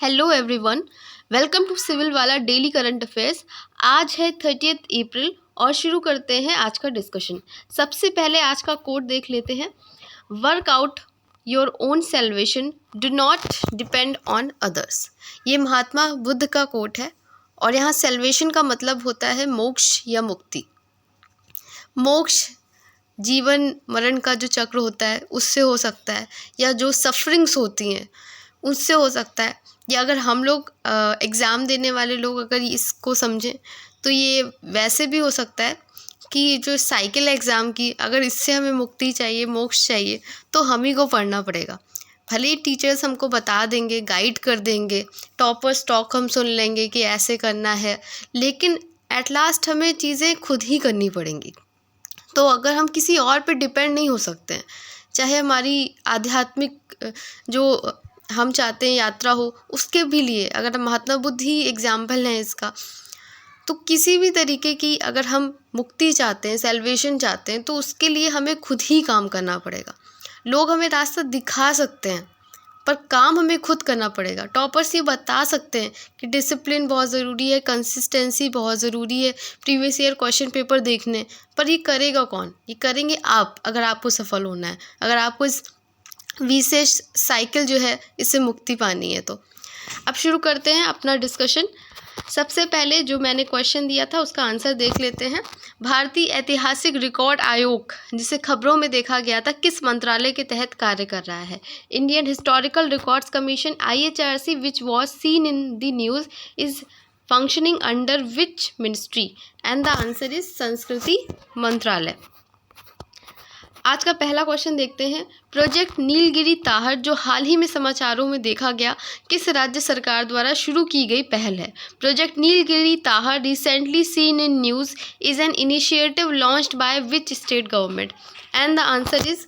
Hello everyone, welcome to civil वाला daily current affairs. आज है 30 अप्रैल और शुरू करते हैं आज का डिस्कशन। सबसे पहले आज का कोट देख लेते हैं। Work out your own salvation, do not depend on others. ये महात्मा बुद्ध का कोट है और यहाँ सेल्वेशन का मतलब होता है मोक्ष या मुक्ति। मोक्ष जीवन मरण का जो चक्र होता है उससे हो सकता है, या जो सफरिंग्स होती हैं उससे हो सकता है, या अगर हम लोग एग्ज़ाम देने वाले लोग अगर इसको समझें तो ये वैसे भी हो सकता है कि जो साइकिल एग्ज़ाम की, अगर इससे हमें मुक्ति चाहिए, मोक्ष चाहिए, तो हम ही को पढ़ना पड़ेगा। भले ही टीचर्स हमको बता देंगे, गाइड कर देंगे, टॉपर टॉक हम सुन लेंगे कि ऐसे करना है, लेकिन एट लास्ट हमें चीज़ें खुद ही करनी पड़ेंगी। तो अगर हम किसी और पे डिपेंड नहीं हो सकते हैं, चाहे हमारी आध्यात्मिक जो हम चाहते हैं यात्रा हो, उसके भी लिए अगर महात्मा बुद्ध ही एग्जाम्पल हैं इसका, तो किसी भी तरीके की अगर हम मुक्ति चाहते हैं, सेल्वेशन चाहते हैं, तो उसके लिए हमें खुद ही काम करना पड़ेगा। लोग हमें रास्ता दिखा सकते हैं पर काम हमें खुद करना पड़ेगा। टॉपर्स ये बता सकते हैं कि डिसिप्लिन बहुत ज़रूरी है, कंसिस्टेंसी बहुत ज़रूरी है, प्रीवियस ईयर क्वेश्चन पेपर देखने, पर ये करेगा कौन? ये करेंगे आप, अगर आपको सफल होना है, अगर आपको इस विशेष साइकिल जो है इससे मुक्ति पानी है। तो अब शुरू करते हैं अपना डिस्कशन। सबसे पहले जो मैंने क्वेश्चन दिया था उसका आंसर देख लेते हैं। भारतीय ऐतिहासिक रिकॉर्ड आयोग, जिसे खबरों में देखा गया था, किस मंत्रालय के तहत कार्य कर रहा है? Indian historical records commission IHRC, which was seen in the news, is functioning under which ministry? And the answer is संस्कृति मंत्रालय। आज का पहला क्वेश्चन देखते हैं। प्रोजेक्ट नीलगिरी ताहर, जो हाल ही में समाचारों में देखा गया, किस राज्य सरकार द्वारा शुरू की गई पहल है? Project Nilgiri tahr, recently seen in news, is an initiative launched by which state government? And the answer is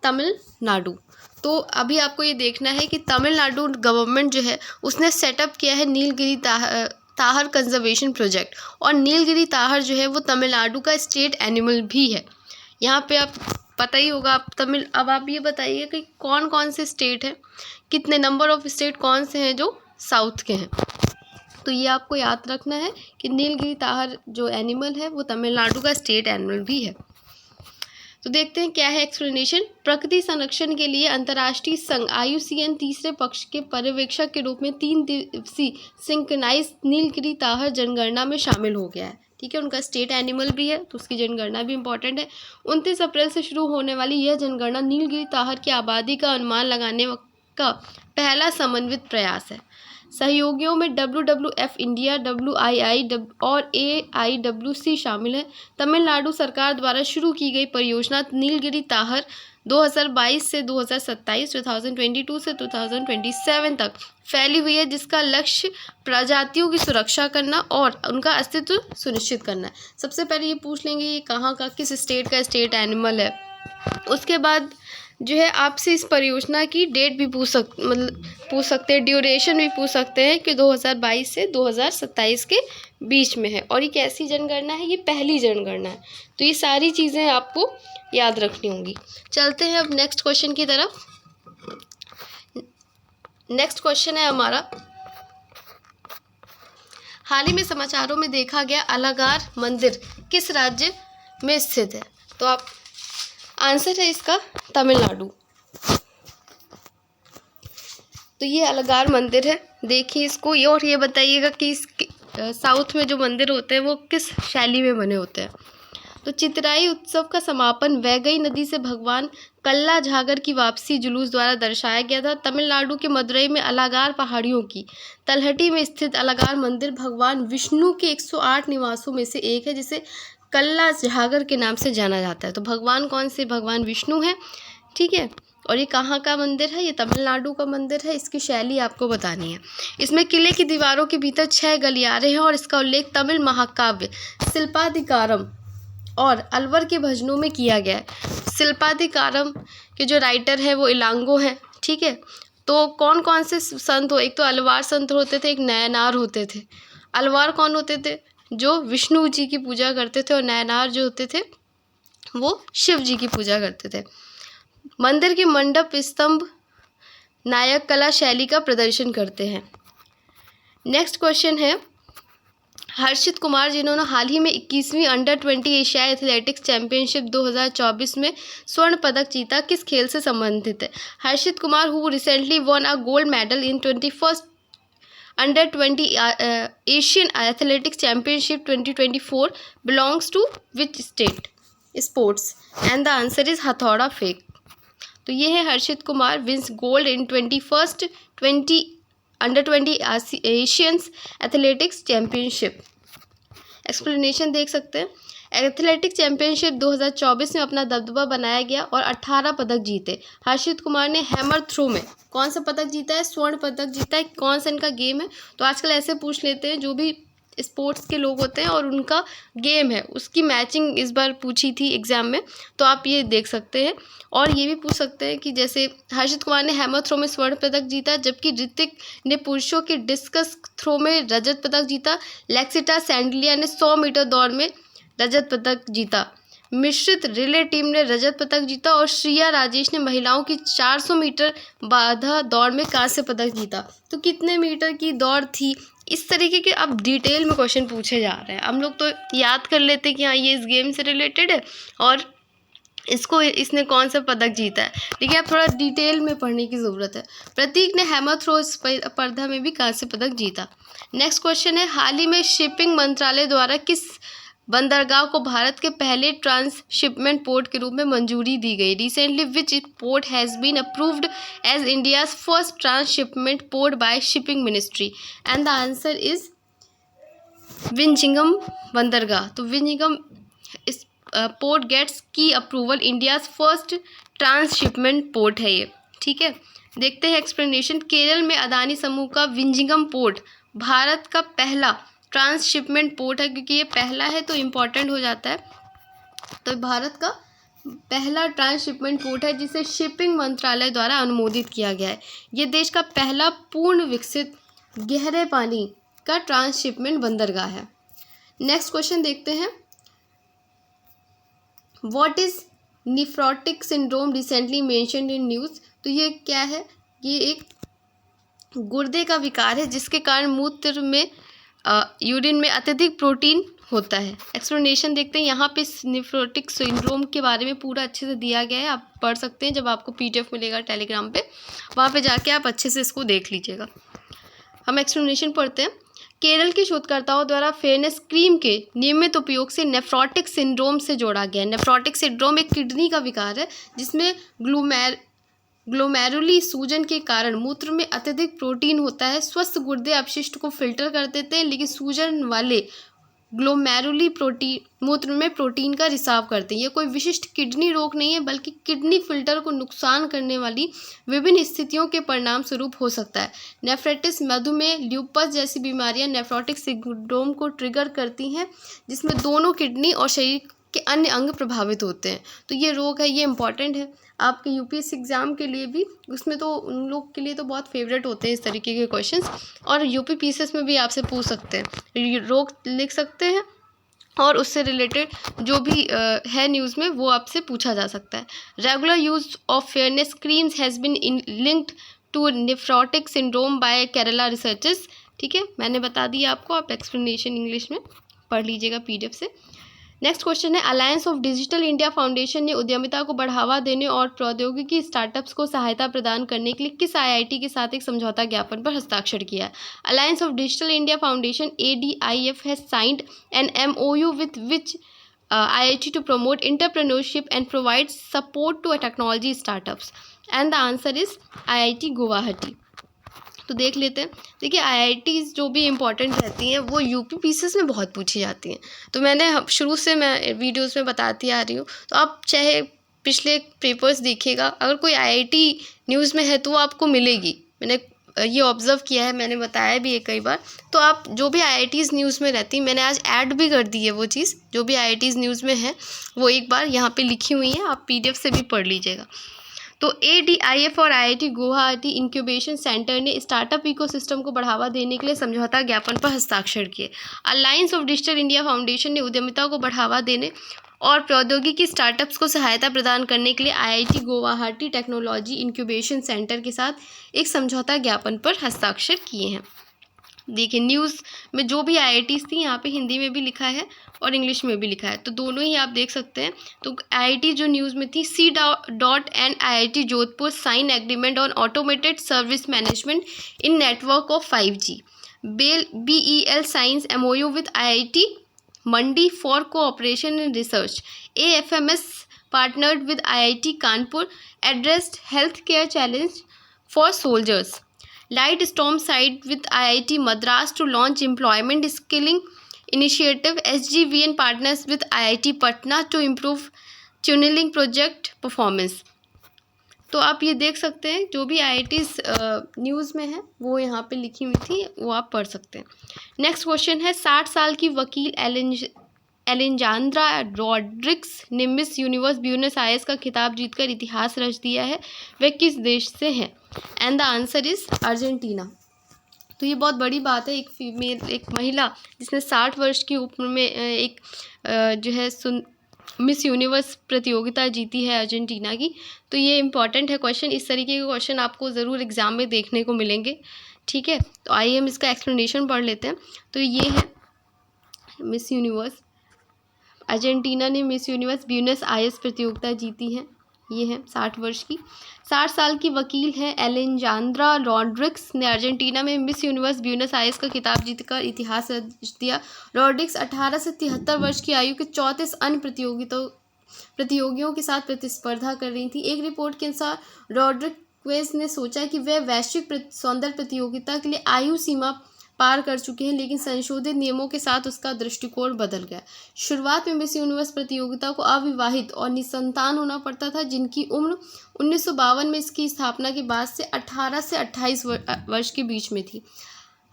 Tamil Nadu. तो अभी आपको ये देखना है कि तमिलनाडु गवर्नमेंट जो है उसने सेटअप किया है नीलगिरी ताहर कंजर्वेशन प्रोजेक्ट, और नीलगिरी ताहर जो है वो तमिलनाडु का स्टेट एनिमल भी है। यहाँ पे आप पता ही होगा आप अब आप ये बताइए कि कौन कौन से स्टेट हैं, कितने नंबर ऑफ स्टेट कौन से हैं जो साउथ के हैं। तो ये आपको याद रखना है कि नीलगिरी ताहर जो एनिमल है वो तमिलनाडु का स्टेट एनिमल भी है। तो देखते हैं क्या है एक्सप्लेनेशन। प्रकृति संरक्षण के लिए अंतर्राष्ट्रीय संघ IUCN तीसरे पक्ष के पर्यवेक्षक के रूप में 3 दिवसीय सिंक्रोनाइज नीलगिरी ताहर जनगणना में शामिल हो गया है। ठीक है, उनका स्टेट एनिमल भी है तो उसकी जनगणना भी इम्पॉर्टेंट है। 29 अप्रैल से शुरू होने वाली यह जनगणना नीलगिरी ताहर की आबादी का अनुमान लगाने का पहला समन्वित प्रयास है। सहयोगियों में WWF इंडिया, WII और AIWC शामिल है। तमिलनाडु सरकार द्वारा शुरू की गई परियोजना नीलगिरी ताहर 2022 से 2027, 2022 से 2027 तक फैली हुई है, जिसका लक्ष्य प्रजातियों की सुरक्षा करना और उनका अस्तित्व सुनिश्चित करना है। सबसे पहले ये पूछ लेंगे ये कहाँ का, किस स्टेट का स्टेट एनिमल है। उसके बाद जो है आपसे इस परियोजना की डेट भी पूछ सकते हैं, ड्यूरेशन भी पूछ सकते हैं कि 2022 से 2027 के बीच में है, और ये कैसी जनगणना है? ये पहली जनगणना है। तो ये सारी चीज़ें आपको याद रखनी होंगी। चलते हैं अब नेक्स्ट क्वेश्चन की तरफ। नेक्स्ट क्वेश्चन है हमारा, हाल ही में समाचारों में देखा गया अलगार मंदिर किस राज्य में स्थित है? तो आप आंसर है इसका तमिलनाडु। तो ये अलगार मंदिर है, देखिए इसको, ये और ये बताइएगा कि साउथ में जो मंदिर होते हैं वो किस शैली में बने होते हैं। तो चितराई उत्सव का समापन वैगई नदी से भगवान कल्ला झागर की वापसी जुलूस द्वारा दर्शाया गया था। तमिलनाडु के मदुरई में अलगार पहाड़ियों की तलहटी में स्थित अलगार मंदिर भगवान विष्णु के 108 निवासों में से एक है, जिसे कल्ला झागर के नाम से जाना जाता है। तो भगवान कौन से? भगवान विष्णु है। ठीक है, और ये कहाँ का मंदिर है? ये तमिलनाडु का मंदिर है। इसकी शैली आपको बतानी है। इसमें किले की दीवारों के भीतर 6 गलियारे हैं और इसका उल्लेख तमिल महाकाव्य शिल्पाधिकारम और अलवर के भजनों में किया गया है। शिल्पाधिकारम के जो राइटर है वो इलांगो हैं। ठीक है, तो कौन कौन से संत हो? एक तो अलवार संत होते थे, एक नयनार होते थे। अलवार कौन होते थे? जो विष्णु जी की पूजा करते थे, और नयनार जो होते थे वो शिव जी की पूजा करते थे। मंदिर के मंडप स्तंभ नायक कला शैली का प्रदर्शन करते हैं। नेक्स्ट क्वेश्चन है, हर्षित कुमार जिन्होंने हाल ही में 21वीं अंडर-20 एशियाई एथलेटिक्स चैंपियनशिप 2024 में स्वर्ण पदक जीता, किस खेल से संबंधित है? Harshit Kumar who recently won a gold medal in 21st under twenty Asian athletics championship 2024 belongs to which state sports? And the answer is हथौड़ा फेंक। तो ये है Harshit Kumar wins gold in 21st under twenty Asians athletics championship. Explanation देख सकते हैं, एथलेटिक्स चैंपियनशिप 2024 में अपना दबदबा बनाया गया और 18 पदक जीते। हर्षित कुमार ने हैमर थ्रो में कौन सा पदक जीता है? स्वर्ण पदक जीता है। कौन सा इनका गेम है? तो आजकल ऐसे पूछ लेते हैं, जो भी स्पोर्ट्स के लोग होते हैं और उनका गेम है उसकी मैचिंग इस बार पूछी थी एग्जाम में, तो आप ये देख सकते हैं। और ये भी पूछ सकते हैं कि जैसे हर्षित कुमार ने हैमर थ्रो में स्वर्ण पदक जीता, जबकि ऋतिक ने पुरुषों के डिस्कस थ्रो में रजत पदक जीता। लेक्सिटा सैंडलिया ने 100 मीटर दौड़ में रजत पदक जीता। मिश्रित रिले टीम ने रजत पदक जीता और श्रिया राजेश ने महिलाओं की 400 मीटर बाधा दौड़ में कांस्य पदक जीता। तो कितने मीटर की दौड़ थी, इस तरीके के अब डिटेल में क्वेश्चन पूछे जा रहे हैं। हम लोग तो याद कर लेते हैं कि हाँ ये इस गेम से रिलेटेड है और इसने कौन सा पदक जीता है, लेकिन अब थोड़ा डिटेल में पढ़ने की ज़रूरत है। प्रतीक ने हैमर थ्रो स्पर्धा में भी कांस्य पदक जीता। नेक्स्ट क्वेश्चन है, हाल ही में शिपिंग मंत्रालय द्वारा किस बंदरगाह को भारत के पहले ट्रांसशिपमेंट पोर्ट के रूप में मंजूरी दी गई? Recently which port has been approved as India's first transshipment port by shipping ministry? And the answer is Vizhinjam बंदरगाह। तो विंझिंगम इस पोर्ट गेट्स की approval, India's first transshipment port है ये। ठीक है, देखते हैं एक्सप्लेनेशन। केरल में अदानी समूह का विंझिंगम पोर्ट भारत का पहला ट्रांसशिपमेंट पोर्ट है, क्योंकि ये पहला है तो इम्पॉर्टेंट हो जाता है। तो भारत का पहला ट्रांसशिपमेंट पोर्ट है जिसे शिपिंग मंत्रालय द्वारा अनुमोदित किया गया है। ये देश का पहला पूर्ण विकसित गहरे पानी का ट्रांसशिपमेंट बंदरगाह है। नेक्स्ट क्वेश्चन देखते हैं, what is nephrotic syndrome recently mentioned in news? तो ये क्या है? ये एक गुर्दे का विकार है जिसके कारण मूत्र में यूरिन में अत्यधिक प्रोटीन होता है। एक्सप्लेनेशन देखते हैं, यहाँ पे निफ्रोटिक सिंड्रोम के बारे में पूरा अच्छे से दिया गया है, आप पढ़ सकते हैं जब आपको PDF मिलेगा टेलीग्राम पे, वहाँ पे जाके आप अच्छे से इसको देख लीजिएगा। हम एक्सप्लेनेशन पढ़ते हैं। केरल के शोधकर्ताओं द्वारा फेयरनेस क्रीम के नियमित उपयोग से नेफ्रोटिक सिंड्रोम से जोड़ा गया। नेफ्रोटिक सिंड्रोम एक किडनी का विकार है जिसमें ग्लोमेरुली सूजन के कारण मूत्र में अत्यधिक प्रोटीन होता है। स्वस्थ गुर्दे अपशिष्ट को फिल्टर कर देते हैं, लेकिन सूजन वाले ग्लोमेरुली मूत्र में प्रोटीन का रिसाव करते हैं। ये कोई विशिष्ट किडनी रोग नहीं है, बल्कि किडनी फिल्टर को नुकसान करने वाली विभिन्न स्थितियों के परिणाम स्वरूप हो सकता है। नेफ्राइटिस, मधुमेह, ल्यूपस जैसी बीमारियां नेफ्रोटिक सिंड्रोम को ट्रिगर करती हैं, जिसमें दोनों किडनी और शरीर के अन्य अंग प्रभावित होते हैं। तो ये रोग है, ये इंपॉर्टेंट है आपके UPSC एग्ज़ाम के लिए भी, उसमें तो उन लोग के लिए तो बहुत फेवरेट होते हैं इस तरीके के क्वेश्चंस, और UP PCS में भी आपसे पूछ सकते हैं। रोग लिख सकते हैं और उससे रिलेटेड जो भी है न्यूज़ में वो आपसे पूछा जा सकता है। Regular use of fairness creams has been linked to nephrotic syndrome by Kerala researchers. ठीक है, मैंने बता दिया आपको, आप एक्सप्लेनेशन इंग्लिश में पढ़ लीजिएगा PDF से। नेक्स्ट क्वेश्चन है, alliance of digital India foundation ने उद्यमिता को बढ़ावा देने और प्रौद्योगिकी स्टार्टअप्स को सहायता प्रदान करने के लिए किस IIT के साथ एक समझौता ज्ञापन पर हस्ताक्षर किया है? Alliance of digital India foundation ADIF has signed an MOU with which IIT to promote entrepreneurship and provide support to technology startups. And the answer is IIT Guwahati. तो देख लेते हैं। देखिए, IITs जो भी इम्पोर्टेंट रहती हैं वो UP PCS में बहुत पूछी जाती हैं। तो मैंने शुरू से मैं वीडियोस में बताती आ रही हूँ, तो आप चाहे पिछले पेपर्स देखिएगा, अगर कोई IIT न्यूज़ में है तो वो आपको मिलेगी। मैंने ये ऑब्ज़र्व किया है, मैंने बताया भी है कई बार। तो आप जो भी IITs न्यूज़ में रहती, मैंने आज ऐड भी कर दी है वो चीज़, जो भी IITs न्यूज़ में है वो एक बार यहाँ पर लिखी हुई है, आप PDF से भी पढ़ लीजिएगा। तो ADIF और IIT गुवाहाटी इंक्यूबेशन सेंटर ने स्टार्टअप इकोसिस्टम को बढ़ावा देने के लिए समझौता ज्ञापन पर हस्ताक्षर किए। Alliance of digital India foundation ने उद्यमिता को बढ़ावा देने और प्रौद्योगिकी स्टार्टअप्स को सहायता प्रदान करने के लिए IIT Guwahati technology incubation centre के साथ एक समझौता ज्ञापन पर हस्ताक्षर किए हैं। देखिए न्यूज़ में जो भी IITs थी यहाँ पे हिंदी में भी लिखा है और इंग्लिश में भी लिखा है, तो दोनों ही आप देख सकते हैं। तो IIT जो न्यूज़ में थी, C.and IIT Jodhpur sign agreement on automated service management in network of 5G। BEL signs MOU with IIT Mandi for cooperation in research. AFMS partnered with IIT Kanpur addressed healthcare challenge for soldiers. Lightstorm side with IIT Madras to launch employment skilling initiative. SGVN partners with IIT Patna to improve tunneling project performance। तो आप ये देख सकते हैं जो भी IITs news में है वो यहाँ पे लिखी हुई थी, वो आप पढ़ सकते हैं। नेक्स्ट क्वेश्चन है, 60 साल की वकील एलेजांद्रा रॉड्रिग्स ने मिस यूनिवर्स ब्यूनस आयर्स का खिताब जीतकर इतिहास रच दिया है। वह किस देश से है? And the answer is Argentina. तो ये बहुत बड़ी बात है, एक महिला जिसने 60 वर्ष की उम्र में एक जो है मिस यूनिवर्स प्रतियोगिता जीती है अर्जेंटीना की। तो ये इम्पॉर्टेंट है क्वेश्चन, इस तरीके के क्वेश्चन आपको ज़रूर एग्जाम में देखने को मिलेंगे। ठीक है, तो आइए हम इसका एक्सप्लेनेशन पढ़ लेते हैं। तो ये है मिस यूनिवर्स, अर्जेंटीना ने मिस यूनिवर्स ब्यूनस आयर्स प्रतियोगिता जीती है। ये है 60 वर्ष की। 60 साल की वकील है एलेजांद्रा रॉड्रिग्स ने अर्जेंटीना में मिस यूनिवर्स ब्यूनस आयर्स का खिताब जीतकर इतिहास रच दिया। रॉड्रिग्स 18 से 73 वर्ष की आयु के 34 अन्य प्रतियोगियों के साथ प्रतिस्पर्धा कर रही थी। एक रिपोर्ट के अनुसार रॉड्रिग्स ने सोचा कि वह वैश्विक सौंदर्य प्रतियोगिता के लिए आयु सीमा पार कर चुके हैं, लेकिन संशोधित नियमों के साथ उसका दृष्टिकोण बदल गया। शुरुआत में मिस यूनिवर्स प्रतियोगिता को अविवाहित और निसंतान होना पड़ता था, जिनकी उम्र 1952 में इसकी स्थापना के बाद से 18 से 28 वर्ष के बीच में थी।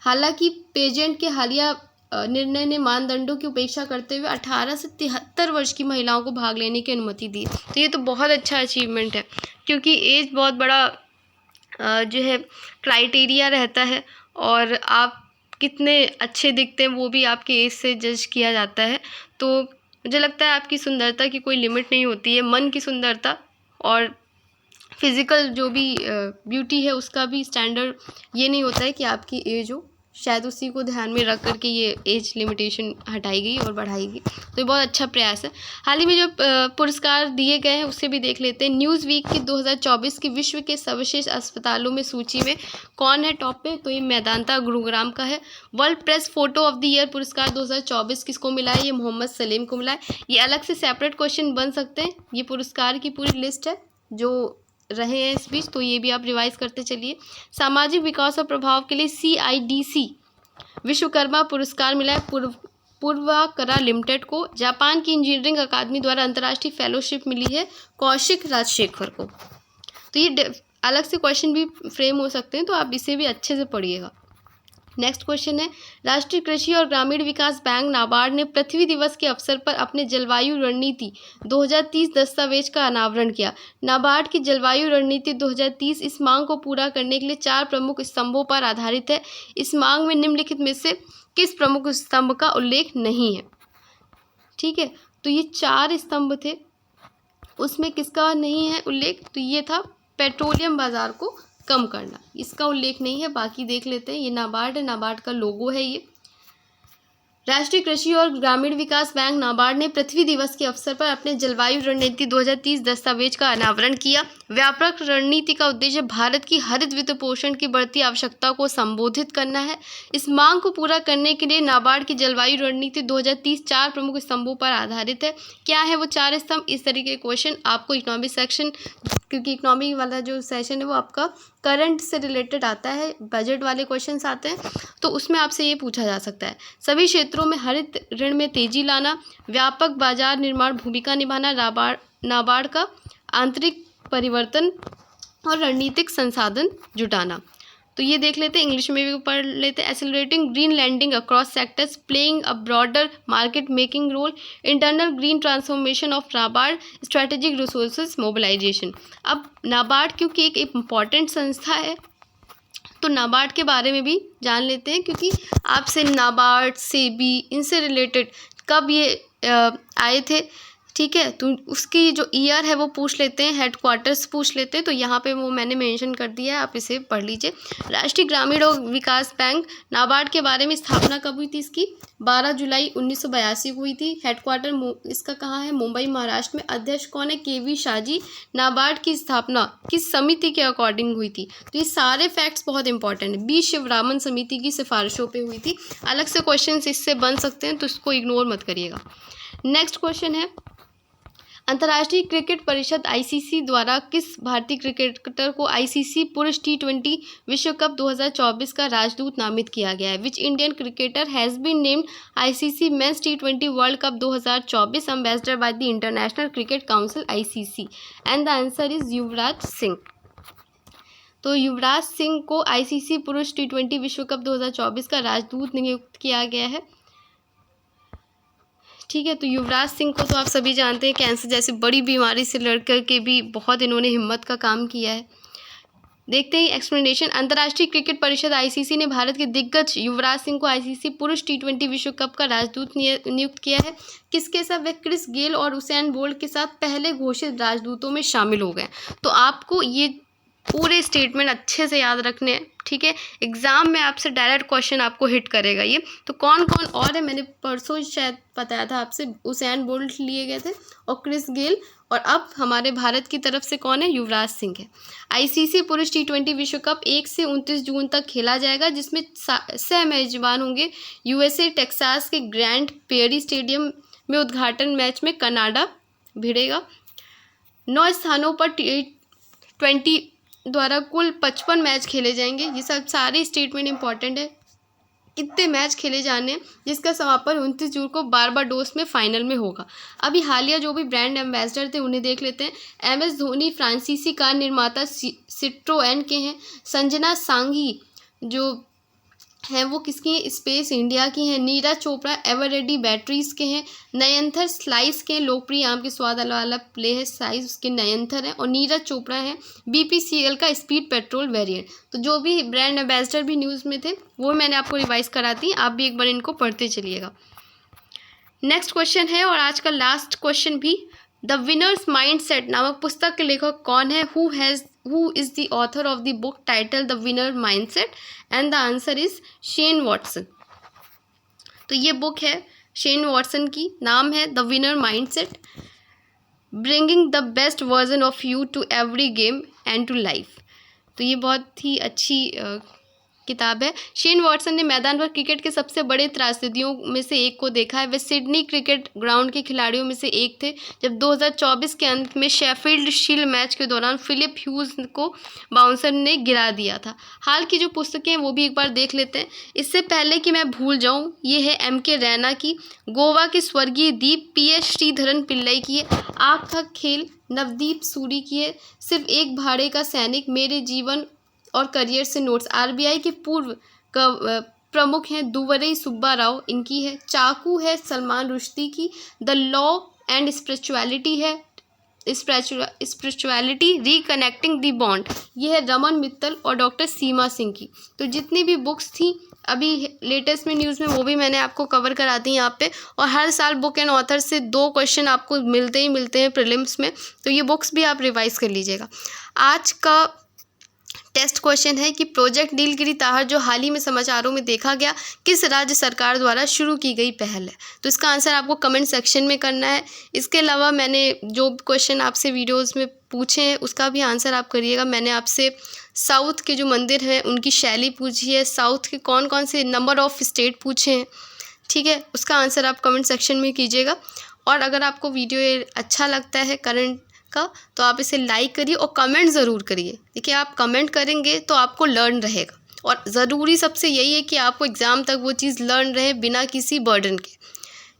हालांकि पेजेंट के हालिया निर्णय ने मानदंडों की उपेक्षा करते हुए 18 से 73 वर्ष की महिलाओं को भाग लेने की अनुमति दी। तो ये तो बहुत अच्छा अचीवमेंट है, क्योंकि एज बहुत बड़ा जो है क्राइटेरिया रहता है, और आप कितने अच्छे दिखते हैं वो भी आपके एज से जज किया जाता है। तो मुझे लगता है आपकी सुंदरता की कोई लिमिट नहीं होती है, मन की सुंदरता और फिज़िकल जो भी ब्यूटी है उसका भी स्टैंडर्ड ये नहीं होता है कि आपकी एज हो। शायद उसी को ध्यान में रख करके ये एज लिमिटेशन हटाई गई और बढ़ाई गई। तो ये बहुत अच्छा प्रयास है। हाल ही में जो पुरस्कार दिए गए हैं उससे भी देख लेते हैं। न्यूज़ वीक की 2024 की विश्व के सर्वश्रेष्ठ अस्पतालों में सूची में कौन है टॉप पे? तो ये मेदांता गुरुग्राम का है। World press photo of the year पुरस्कार 2024 किसको मिला है? ये मोहम्मद सलीम को मिला है। ये अलग से सेपरेट क्वेश्चन बन सकते हैं। ये पुरस्कार की पूरी लिस्ट है जो रहे हैं इस बीच, तो ये भी आप रिवाइज करते चलिए। सामाजिक विकास और प्रभाव के लिए CIDC विश्वकर्मा पुरस्कार मिला है पूर्वाकरा लिमिटेड को। जापान की इंजीनियरिंग अकादमी द्वारा अंतर्राष्ट्रीय फेलोशिप मिली है कौशिक राजशेखर को। तो ये अलग से क्वेश्चन भी फ्रेम हो सकते हैं, तो आप इसे भी अच्छे से पढ़िएगा। नेक्स्ट क्वेश्चन है, राष्ट्रीय कृषि और ग्रामीण विकास बैंक नाबार्ड ने पृथ्वी दिवस के अवसर पर अपने जलवायु रणनीति 2030 दस्तावेज का अनावरण किया। नाबार्ड की जलवायु रणनीति 2030 इस मांग को पूरा करने के लिए 4 प्रमुख स्तंभों पर आधारित है। इस मांग में निम्नलिखित में से किस प्रमुख स्तंभ का उल्लेख नहीं है? ठीक है, तो ये 4 स्तंभ थे, उसमें किसका नहीं है उल्लेख? तो ये था पेट्रोलियम बाजार को कम करना, इसका उल्लेख नहीं है। बाकी देख लेते हैं। ये नाबार्ड है, नाबार्ड का लोगो है ये। राष्ट्रीय कृषि और ग्रामीण विकास बैंक नाबार्ड ने पृथ्वी दिवस के अवसर पर अपने जलवायु रणनीति 2030 दस्तावेज का अनावरण किया। व्यापक रणनीति का उद्देश्य भारत की हरित वित्त पोषण की बढ़ती आवश्यकता को संबोधित करना है। इस मांग को पूरा करने के लिए नाबार्ड की जलवायु रणनीति 2030 4 प्रमुख स्तंभों पर आधारित है। क्या है वो 4 स्तंभ? इस तरीके के क्वेश्चन आपको इकोनॉमिक सेक्शन, क्योंकि इकोनॉमी वाला जो सेशन है वो आपका करंट से रिलेटेड आता है, बजट वाले क्वेश्चंस आते हैं, तो उसमें आपसे ये पूछा जा सकता है। सभी क्षेत्रों में हरित ऋण में तेजी लाना, व्यापक बाजार निर्माण भूमिका निभाना, नाबार्ड का आंतरिक परिवर्तन और रणनीतिक संसाधन जुटाना। तो ये देख लेते हैं, इंग्लिश में भी पढ़ लेते हैं। Accelerating green lending across sectors, playing a broader market making role, internal green transformation of NABARD, strategic resources mobilisation. अब नाबार्ड क्योंकि एक इम्पॉर्टेंट संस्था है, तो नाबार्ड के बारे में भी जान लेते हैं, क्योंकि आपसे नाबार्ड, सेबी, इनसे रिलेटेड कब ये आए थे ठीक है। तो उसकी जो ईयर है वो पूछ लेते हैं, हेडक्वार्टर्स पूछ लेते हैं, तो यहाँ पे वो मैंने मेंशन कर दिया है, आप इसे पढ़ लीजिए। राष्ट्रीय ग्रामीण विकास बैंक नाबार्ड के बारे में स्थापना कब हुई थी इसकी? 12 जुलाई 1982 को हुई थी। हेडक्वार्टर इसका कहाँ है? मुंबई महाराष्ट्र में। अध्यक्ष कौन है? केवी शाहजी। नाबार्ड की स्थापना किस समिति के अकॉर्डिंग हुई थी? तो ये सारे फैक्ट्स बहुत इंपॉर्टेंट है। बी शिवरामन समिति की सिफारिशों पे हुई थी। अलग से क्वेश्चन इससे बन सकते हैं, तो इसको इग्नोर मत करिएगा। नेक्स्ट क्वेश्चन है, अंतर्राष्ट्रीय क्रिकेट परिषद आईसीसी द्वारा किस भारतीय क्रिकेटर को आईसीसी पुरुष टी20 विश्व कप 2024 का राजदूत नामित किया गया है? Which Indian cricketer has been named ICC men's टी20 world cup 2024 ambassador by the international cricket council ICC? And the answer is Yuvraj Singh. तो युवराज सिंह को आईसीसी पुरुष टी20 विश्व कप 2024 का राजदूत नियुक्त किया गया है। ठीक है। तो युवराज सिंह को तो आप सभी जानते हैं, कैंसर जैसी बड़ी बीमारी से लड़ कर के भी बहुत इन्होंने हिम्मत का काम किया है। देखते हैं एक्सप्लेनेशन। अंतर्राष्ट्रीय क्रिकेट परिषद आईसीसी ने भारत के दिग्गज युवराज सिंह को आईसीसी पुरुष टी20 विश्व कप का राजदूत नियुक्त किया है। किसके साथ? वे क्रिस गेल और उसेन बोल्ट के साथ पहले घोषित राजदूतों में शामिल हो गए। तो आपको ये पूरे स्टेटमेंट अच्छे से याद रखने हैं, ठीक है। एग्जाम में आपसे डायरेक्ट क्वेश्चन आपको हिट करेगा ये। तो कौन कौन और है, मैंने परसों शायद बताया था आपसे, उसेन बोल्ट लिए गए थे और क्रिस गेल, और अब हमारे भारत की तरफ से कौन है? युवराज सिंह है। आईसीसी पुरुष टी20 विश्व कप 1 से 29 जून तक खेला जाएगा, जिसमें 6 मेजबान होंगे। यूएसए टेक्सास के ग्रैंड प्रेरी स्टेडियम में उद्घाटन मैच में कनाडा भिड़ेगा। 9 स्थानों पर टी20 द्वारा कुल 55 मैच खेले जाएंगे। ये सब सारे स्टेटमेंट इंपॉर्टेंट है, कितने मैच खेले जाने हैं, जिसका समापन 29 जून को बारबाडोस में फाइनल में होगा। अभी हालिया जो भी ब्रांड एम्बेसडर थे उन्हें देख लेते हैं। एमएस धोनी फ्रांसीसी कार निर्माता सिट्रोएन के हैं। संजना सांघी जो हैं वो किसकी हैं? स्पेस इंडिया की हैं। नीरज चोपड़ा एवररेडी बैटरीज के हैं। नयनथर स्लाइस के लोकप्रिय आम के स्वाद वाला प्ले है साइज, उसके नयनथर है। और नीरज चोपड़ा है बीपीसीएल का स्पीड पेट्रोल वेरिएंट। तो जो भी ब्रांड एम्बेसडर भी न्यूज़ में थे वो मैंने आपको रिवाइज करा दी, आप भी एक बार इनको पढ़ते चलिएगा। नेक्स्ट क्वेश्चन है, और आज का लास्ट क्वेश्चन भी। द विनर्स माइंडसेट नामक पुस्तक के लेखक कौन है? Who is the author of the book titled The Winner Mindset? And the answer is Shane Watson. तो ये बुक है शेन वॉटसन की, नाम है the winner mindset, bringing the best version of you to every game and to life. तो ये बहुत ही अच्छी किताब है। शेन वॉटसन ने मैदान पर क्रिकेट के सबसे बड़े त्रासदियों में से एक को देखा है। वे सिडनी क्रिकेट ग्राउंड के खिलाड़ियों में से एक थे जब 2024 के अंत में शेफील्ड शील्ड मैच के दौरान फिलिप ह्यूज को बाउंसर ने गिरा दिया था। हाल की जो पुस्तकें हैं वो भी एक बार देख लेते हैं। इससे पहले कि मैं भूल जाऊं, ये है MK रैना की, गोवा के स्वर्गीय दीप PS श्रीधरन पिल्लई की है, आग का खेल नवदीप सूरी की है, सिर्फ एक भाड़े का सैनिक मेरे जीवन और करियर से नोट्स RBI के पूर्व प्रमुख हैं दुवरई सुब्बा राव, इनकी है। चाकू है सलमान रुश्दी की। द लॉ एंड स्पिरिचुअलिटी है स्पिरिचुअलिटी रिकनेक्टिंग द बॉन्ड, ये है रमन मित्तल और डॉक्टर सीमा सिंह की। तो जितनी भी बुक्स थी अभी लेटेस्ट में न्यूज़ में वो भी मैंने आपको कवर करा दी यहाँ पे। और हर साल बुक एंड ऑथर से 2 क्वेश्चन आपको मिलते ही मिलते हैं प्रीलिम्स में, तो ये बुक्स भी आप रिवाइज कर लीजिएगा। आज का टेस्ट क्वेश्चन है कि प्रोजेक्ट नीलगिरी ताहर जो हाल ही में समाचारों में देखा गया किस राज्य सरकार द्वारा शुरू की गई पहल है? तो इसका आंसर आपको कमेंट सेक्शन में करना है। इसके अलावा मैंने जो क्वेश्चन आपसे वीडियोस में पूछे हैं उसका भी आंसर आप करिएगा। मैंने आपसे साउथ के जो मंदिर हैं उनकी शैली पूछी है, साउथ के कौन कौन से नंबर ऑफ स्टेट पूछे हैं, ठीक है, उसका आंसर आप कमेंट सेक्शन में कीजिएगा। और अगर आपको वीडियो अच्छा लगता है करंट का तो आप इसे लाइक करिए और कमेंट ज़रूर करिए। देखिए आप कमेंट करेंगे तो आपको लर्न रहेगा, और ज़रूरी सबसे यही है कि आपको एग्ज़ाम तक वो चीज़ लर्न रहे बिना किसी बर्डन के।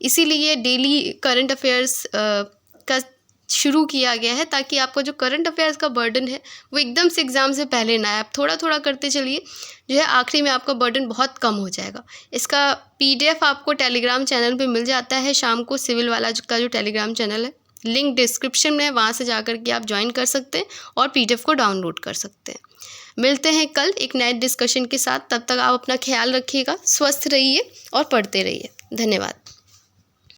इसीलिए डेली करंट अफेयर्स का शुरू किया गया है, ताकि आपको जो करंट अफेयर्स का बर्डन है वो एकदम से एग्ज़ाम से पहले ना आए। आप थोड़ा थोड़ा करते चलिए, जो है आखिरी में आपका बर्डन बहुत कम हो जाएगा। इसका PDF आपको टेलीग्राम चैनल पे मिल जाता है शाम को, सिविल वाला का जो टेलीग्राम चैनल है, लिंक डिस्क्रिप्शन में है, वहाँ से जाकर के आप ज्वाइन कर सकते हैं और PDF को डाउनलोड कर सकते हैं। मिलते हैं कल एक नए डिस्कशन के साथ, तब तक आप अपना ख्याल रखिएगा, स्वस्थ रहिए और पढ़ते रहिए। धन्यवाद।